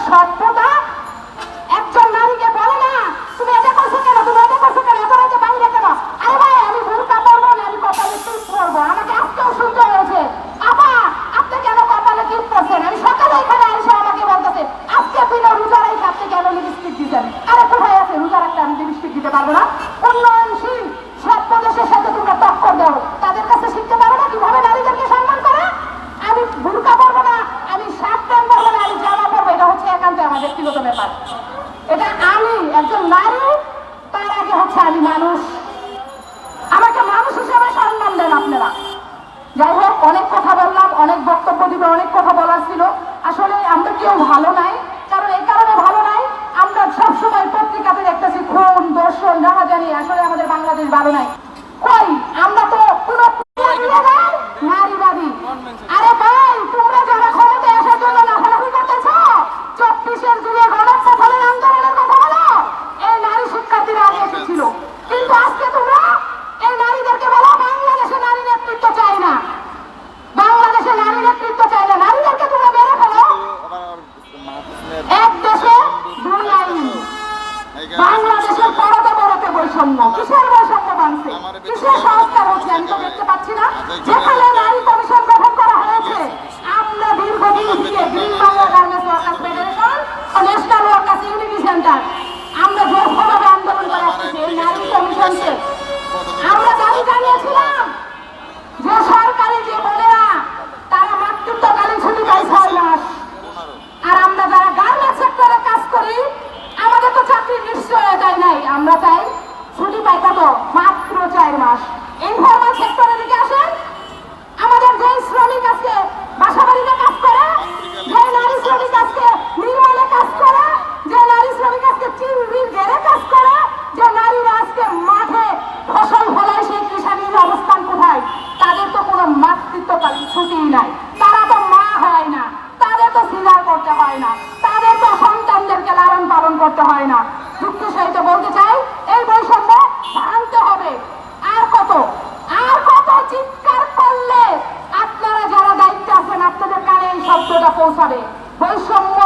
সভ্যতা একজন নারীকে বলে না তুমি এটা করছো কেন, তুমি এটা করছো কেন, এত রাতে বাইরে কেন। আরে ভাই আমি বোরকা পরবো না, আমি কপালে টিপ পরবো। আমাকে আজকেও শুনতে হয়েছে আপা আপনি কেন কপালে টিপ পরছেন। আমি সকালে এখানে এসে আমাকে বলতেছে আজকে বিনা রোজা রাখতে আপনি কেন লিপস্টিক দিতেন। আরে কোথায় আছে রোজা রাখতে আমি লিপস্টিক দিতে পারবো না। উন্নয়নশীল সভ্য দেশের সাথে তোমরা টক্কর দাও, তাদের কাছে শিখতে পারো না কিভাবে নারীদেরকে সম্মান করে। আমি বোরকা পরবো না, আমি শার্ট প্যান্ট পরবো না, আমি জামা পরবো, এটা হচ্ছে একান্ত আমার ব্যক্তিগত ব্যাপার। এটা আমি একজন নারী, তার আগে হচ্ছে আমি মানুষ। আমাকে মানুষ হিসেবে সম্মান দেন আপনারা। যাই হোক, অনেক কথা বললাম, অনেক বক্তব্য দিবে, অনেক কথা বলার ছিল। আসলে আমরা কেউ ভালো নাই, কারণ এই কারণে ভালো নাই আমরা সবসময় পত্রিকাতে দেখতেছি খুন দর্শন রাহাজানি। আসলে আমাদের বাংলাদেশ ভালো নাই। কই আমরা তো পুরো নারীবাদী। আরে ভাই তোমরা যারা ক্ষমতায় আসার জন্য লাফালাফি করতেছ, 24-এর যুগে গণপ্রথানের আন্দোলনের কথা বলো, এই নারী শিক্ষার্থীরা আগে এসেছিল। কিন্তু আজকে তোমরা এই নারীদেরকে বলো বাংলাদেশে নারী নেতৃত্ব চাই না, বাংলাদেশে নারী নেতৃত্ব চাই না। নারীদেরকে তোমরা মেরে ফেলো। এক দেশে দুই আইন। বাংলাদেশের পরতে পরতে বৈষম্য। কিসের বৈষম্য বাংছে, কিসের সংস্কার হচ্ছে আমি তো দেখতে পাচ্ছি না। যেখানে নারী কমিশন গঠন করা হয়েছে, আমরা দীর্ঘদিন থেকে Green Bangla Garments Workers Federation ও ন্যাশনাল ওয়ার্কার্স ইউনিটি সেন্টার আমরা যৌথভাবে আন্দোলন করে আসছি এই নারী কমিশনকে। আমরা দাবি জানিয়েছিলাম যে সরকারি যে বোনেরা তারা মাতৃত্বকালীন ছুটি পায় 6 মাস, আর আমরা যারা গার্মেন্টস সেক্টরে কাজ করি আমাদের তো চাকরির নিশ্চয়তা নাই, আমরা চাই ছুটি পাই কত মাত্র 4 মাস। ইনফরমাল সেক্টরে দিকে আসেন, আমাদের যে শ্রমিক আজকে বাসাবাড়িতে কাজ করে, যে নারী শ্রমিক আজকে নির্মাণে কাজ করে, যে নারী শ্রমিক আজকে চিংড়ির ঘেরে কাজ করে, যে নারীরা আজকে মাঠে ফসল ফলায়, সেই কৃষাণীর অবস্থান কোথায়? তাদের তো কোনো মাতৃত্বকালীন ছুটিই নাই, তারা তো মা হয় না, তাদের তো সিজার করতে হয় না, তাদের তো সন্তানদেরকে লালন পালন করতে হয় না। যুক্তির সহিত বলতে চাই এই বৈষম্য ভাঙতে হবে। আর কত চিৎকার করলে আপনারা যারা দায়িত্বে আছেন আপনাদের কানে এই শব্দটা পৌঁছাবে। বৈষম্য